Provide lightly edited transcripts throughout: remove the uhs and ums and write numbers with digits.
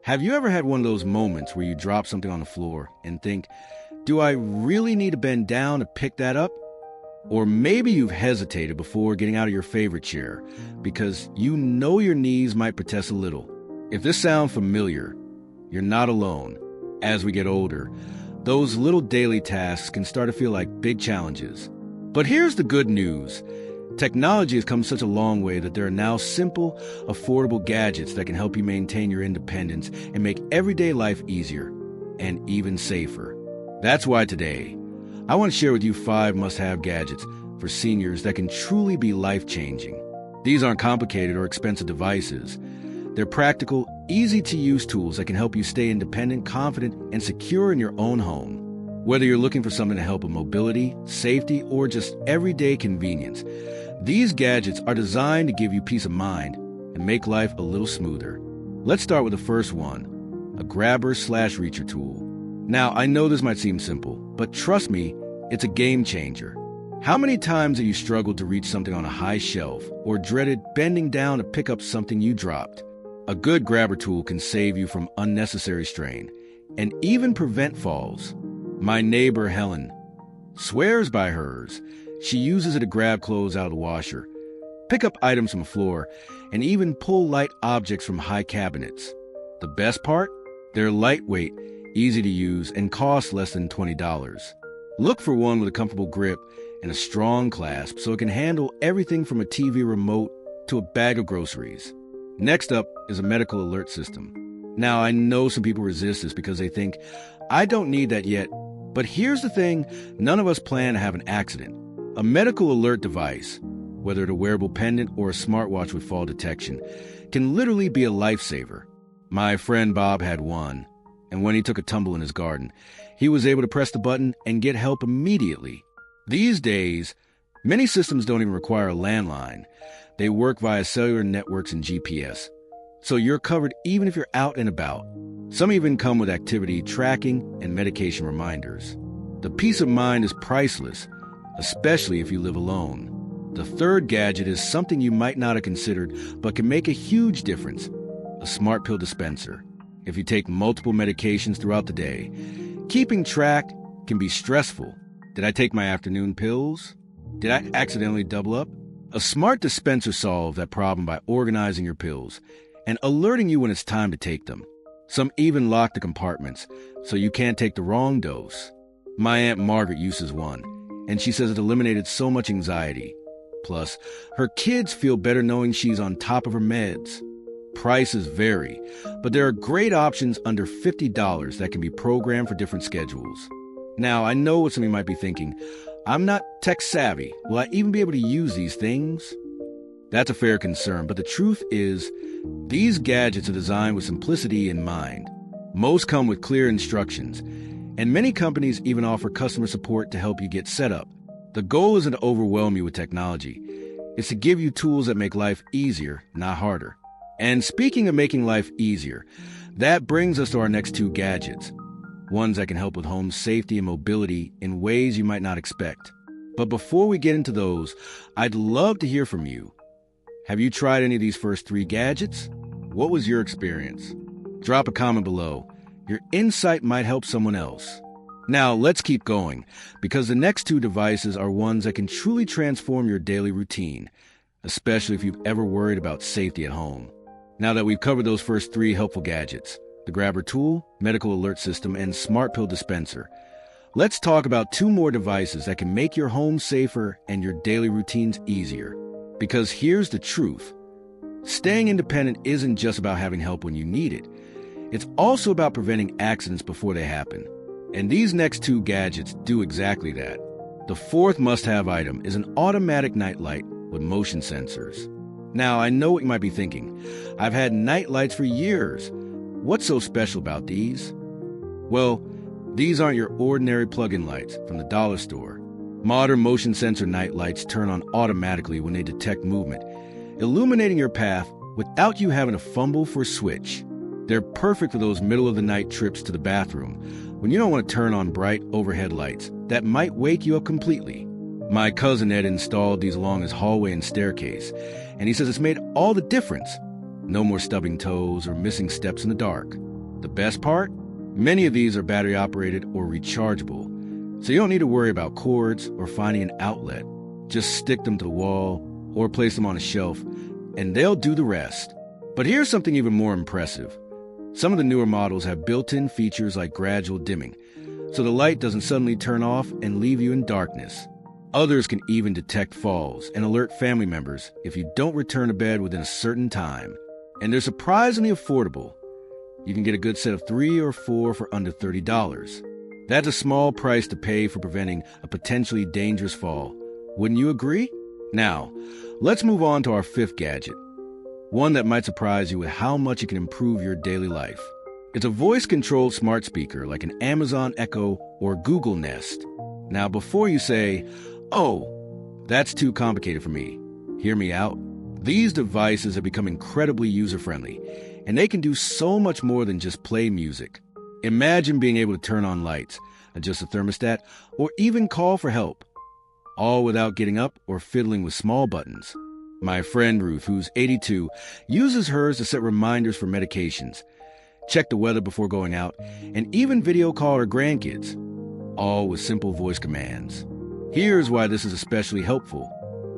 Have you ever had one of those moments where you drop something on the floor and think, do I really need to bend down to pick that up? Or maybe you've hesitated before getting out of your favorite chair because you know your knees might protest a little. If this sounds familiar, you're not alone. As we get older, those little daily tasks can start to feel like big challenges. But here's the good news. Technology has come such a long way that there are now simple, affordable gadgets that can help you maintain your independence and make everyday life easier and even safer. That's why today, I want to share with you 5 must-have gadgets for seniors that can truly be life-changing. These aren't complicated or expensive devices. They're practical, easy-to-use tools that can help you stay independent, confident, and secure in your own home. Whether you're looking for something to help with mobility, safety, or just everyday convenience, these gadgets are designed to give you peace of mind and make life a little smoother. Let's start with the first one, a grabber/reacher tool. Now, I know this might seem simple, but trust me, it's a game changer. How many times have you struggled to reach something on a high shelf or dreaded bending down to pick up something you dropped? A good grabber tool can save you from unnecessary strain and even prevent falls. My neighbor, Helen, swears by hers. She uses it to grab clothes out of the washer, pick up items from the floor, and even pull light objects from high cabinets. The best part? They're lightweight, easy to use, and cost less than $20. Look for one with a comfortable grip and a strong clasp so it can handle everything from a TV remote to a bag of groceries. Next up is a medical alert system. Now, I know some people resist this because they think, I don't need that yet. But here's the thing, none of us plan to have an accident. A medical alert device, whether it's a wearable pendant or a smartwatch with fall detection, can literally be a lifesaver. My friend Bob had one, and when he took a tumble in his garden, he was able to press the button and get help immediately. These days, many systems don't even require a landline. They work via cellular networks and GPS, so you're covered even if you're out and about. Some even come with activity tracking and medication reminders. The peace of mind is priceless, especially if you live alone. The third gadget is something you might not have considered but can make a huge difference, a smart pill dispenser. If you take multiple medications throughout the day, keeping track can be stressful. Did I take my afternoon pills? Did I accidentally double up? A smart dispenser solves that problem by organizing your pills and alerting you when it's time to take them. Some even lock the compartments so you can't take the wrong dose. My Aunt Margaret uses one, and she says it eliminated so much anxiety. Plus, her kids feel better knowing she's on top of her meds. Prices vary, but there are great options under $50 that can be programmed for different schedules. Now, I know what some of you might be thinking. I'm not tech savvy. Will I even be able to use these things? That's a fair concern, but the truth is, these gadgets are designed with simplicity in mind. Most come with clear instructions, and many companies even offer customer support to help you get set up. The goal isn't to overwhelm you with technology. It's to give you tools that make life easier, not harder. And speaking of making life easier, that brings us to our next 2 gadgets. Ones that can help with home safety and mobility in ways you might not expect. But before we get into those, I'd love to hear from you. Have you tried any of these first 3 gadgets? What was your experience? Drop a comment below. Your insight might help someone else. Now, let's keep going, because the next 2 devices are ones that can truly transform your daily routine, especially if you've ever worried about safety at home. Now that we've covered those first 3 helpful gadgets, the grabber tool, medical alert system, and smart pill dispenser, let's talk about 2 more devices that can make your home safer and your daily routines easier. Because here's the truth. Staying independent isn't just about having help when you need it. It's also about preventing accidents before they happen. And these next 2 gadgets do exactly that. The fourth must-have item is an automatic nightlight with motion sensors. Now, I know what you might be thinking. I've had night lights for years. What's so special about these? Well, these aren't your ordinary plug-in lights from the dollar store. Modern motion sensor night lights turn on automatically when they detect movement, illuminating your path without you having to fumble for a switch. They're perfect for those middle-of-the-night trips to the bathroom when you don't want to turn on bright overhead lights that might wake you up completely. My cousin Ed installed these along his hallway and staircase, and he says it's made all the difference. No more stubbing toes or missing steps in the dark. The best part? Many of these are battery operated or rechargeable, so you don't need to worry about cords or finding an outlet. Just stick them to the wall or place them on a shelf, and they'll do the rest. But here's something even more impressive. Some of the newer models have built-in features like gradual dimming, so the light doesn't suddenly turn off and leave you in darkness. Others can even detect falls and alert family members if you don't return to bed within a certain time. And they're surprisingly affordable. You can get a good set of 3 or 4 for under $30. That's a small price to pay for preventing a potentially dangerous fall. Wouldn't you agree? Now, let's move on to our 5th gadget. One that might surprise you with how much it can improve your daily life. It's a voice-controlled smart speaker like an Amazon Echo or Google Nest. Now, before you say, "Oh, that's too complicated for me," hear me out. These devices have become incredibly user-friendly, and they can do so much more than just play music. Imagine being able to turn on lights, adjust the thermostat, or even call for help, all without getting up or fiddling with small buttons. My friend Ruth, who's 82, uses hers to set reminders for medications, check the weather before going out, and even video call her grandkids, all with simple voice commands. Here's why this is especially helpful.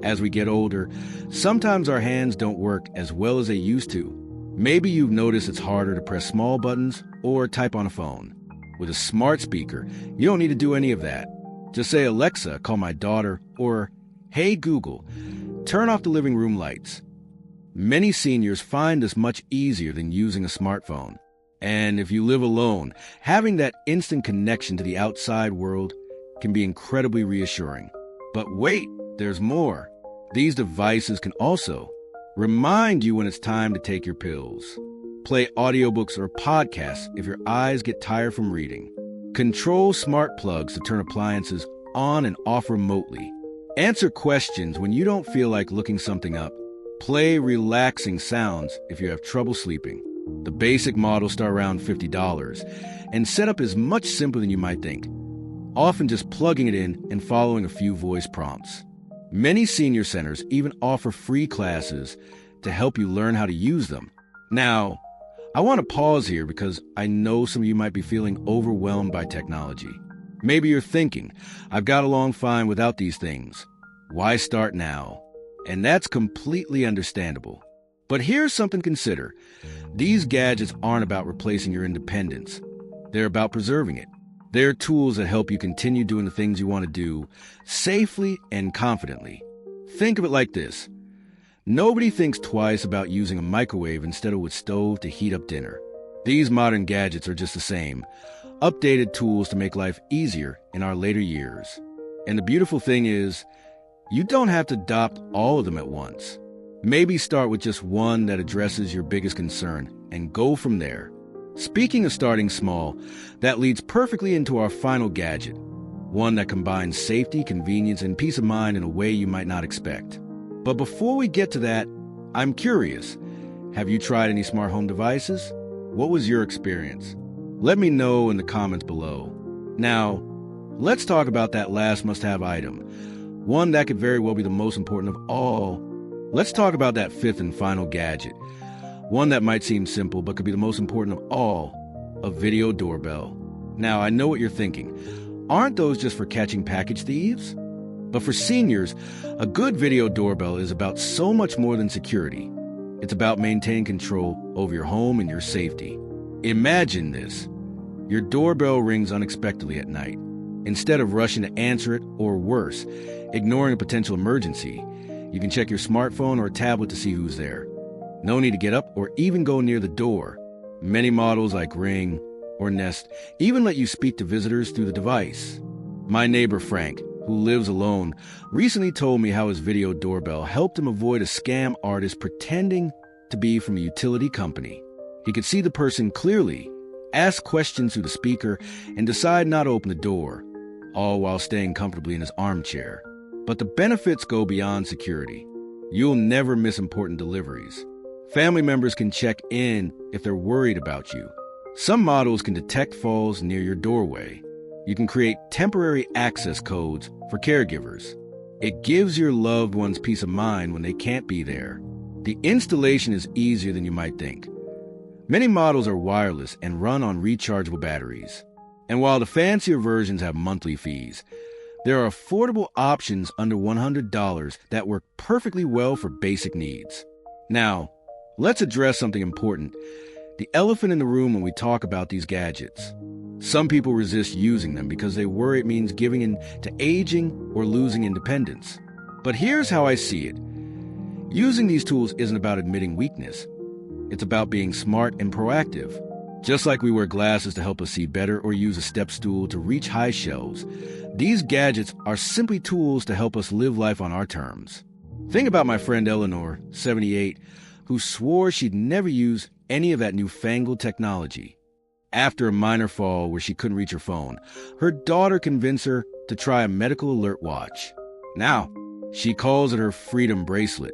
As we get older, sometimes our hands don't work as well as they used to. Maybe you've noticed it's harder to press small buttons or type on a phone. With a smart speaker, you don't need to do any of that. Just say, "Alexa, call my daughter," or, "Hey Google, turn off the living room lights." Many seniors find this much easier than using a smartphone. And if you live alone, having that instant connection to the outside world can be incredibly reassuring. But wait, there's more. These devices can also remind you when it's time to take your pills, play audiobooks or podcasts if your eyes get tired from reading, control smart plugs to turn appliances on and off remotely, answer questions when you don't feel like looking something up, play relaxing sounds if you have trouble sleeping. The basic models start around $50, and setup is much simpler than you might think, often just plugging it in and following a few voice prompts. Many senior centers even offer free classes to help you learn how to use them. Now, I want to pause here because I know some of you might be feeling overwhelmed by technology. Maybe you're thinking, "I've got along fine without these things. Why start now?" And that's completely understandable. But here's something to consider. These gadgets aren't about replacing your independence. They're about preserving it. They're tools that help you continue doing the things you want to do safely and confidently. Think of it like this. Nobody thinks twice about using a microwave instead of a stove to heat up dinner. These modern gadgets are just the same, updated tools to make life easier in our later years. And the beautiful thing is, you don't have to adopt all of them at once. Maybe start with just one that addresses your biggest concern and go from there. Speaking of starting small, that leads perfectly into our final gadget, one that combines safety, convenience, and peace of mind in a way you might not expect. But before we get to that, I'm curious, have you tried any smart home devices? What was your experience? Let me know in the comments below. Now, let's talk about that last must-have item, one that could very well be the most important of all. Let's talk about that 5th and final gadget, one that might seem simple but could be the most important of all, a video doorbell. Now, I know what you're thinking. Aren't those just for catching package thieves? But for seniors, a good video doorbell is about so much more than security. It's about maintaining control over your home and your safety. Imagine this. Your doorbell rings unexpectedly at night. Instead of rushing to answer it, or worse, ignoring a potential emergency, you can check your smartphone or tablet to see who's there. No need to get up or even go near the door. Many models like Ring or Nest even let you speak to visitors through the device. My neighbor Frank, who lives alone, recently told me how his video doorbell helped him avoid a scam artist pretending to be from a utility company. He could see the person clearly, ask questions through the speaker, and decide not to open the door, all while staying comfortably in his armchair. But the benefits go beyond security. You'll never miss important deliveries. Family members can check in if they're worried about you. Some models can detect falls near your doorway. You can create temporary access codes for caregivers. It gives your loved ones peace of mind when they can't be there. The installation is easier than you might think. Many models are wireless and run on rechargeable batteries. And while the fancier versions have monthly fees, there are affordable options under $100 that work perfectly well for basic needs. Now, let's address something important: the elephant in the room when we talk about these gadgets. Some people resist using them because they worry it means giving in to aging or losing independence. But here's how I see it. Using these tools isn't about admitting weakness. It's about being smart and proactive. Just like we wear glasses to help us see better or use a step stool to reach high shelves, these gadgets are simply tools to help us live life on our terms. Think about my friend Eleanor, 78, who swore she'd never use any of that newfangled technology. After a minor fall where she couldn't reach her phone, her daughter convinced her to try a medical alert watch. Now, she calls it her freedom bracelet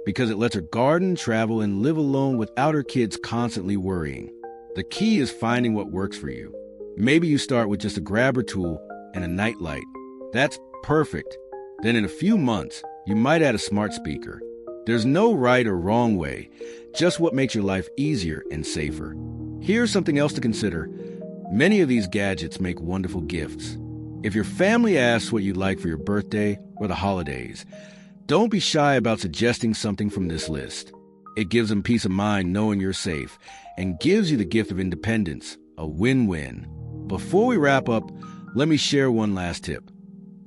because it lets her garden, travel, and live alone without her kids constantly worrying. The key is finding what works for you. Maybe you start with just a grabber tool and a night light. That's perfect. Then in a few months, you might add a smart speaker. There's no right or wrong way, just what makes your life easier and safer. Here's something else to consider. Many of these gadgets make wonderful gifts. If your family asks what you'd like for your birthday or the holidays, don't be shy about suggesting something from this list. It gives them peace of mind knowing you're safe and gives you the gift of independence, a win-win. Before we wrap up, let me share one last tip.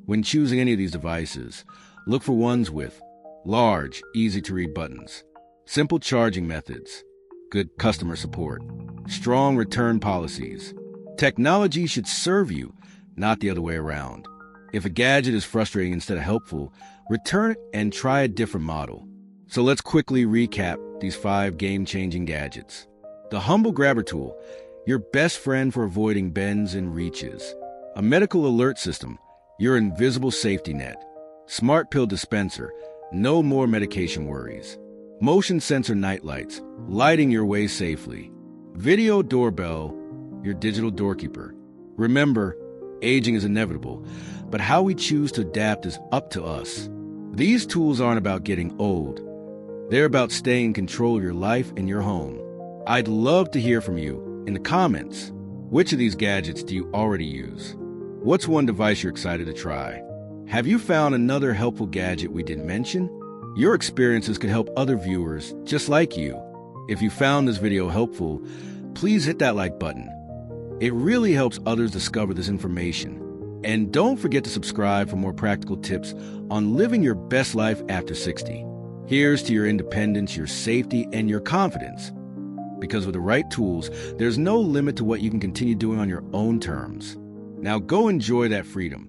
When choosing any of these devices, look for ones with large, easy-to-read buttons, simple charging methods, good customer support, strong return policies. Technology should serve you, not the other way around. If a gadget is frustrating instead of helpful, return it and try a different model. So let's quickly recap these 5 game-changing gadgets. The Humble Grabber Tool, your best friend for avoiding bends and reaches. A medical alert system, your invisible safety net. Smart Pill Dispenser, no more medication worries. Motion sensor nightlights, lighting your way safely. Video doorbell, your digital doorkeeper. Remember, aging is inevitable, but how we choose to adapt is up to us. These tools aren't about getting old. They're about staying in control of your life and your home. I'd love to hear from you in the comments. Which of these gadgets do you already use? What's one device you're excited to try? Have you found another helpful gadget we didn't mention? Your experiences could help other viewers just like you. If you found this video helpful, please hit that like button. It really helps others discover this information. And don't forget to subscribe for more practical tips on living your best life after 60. Here's to your independence, your safety, and your confidence. Because with the right tools, there's no limit to what you can continue doing on your own terms. Now go enjoy that freedom.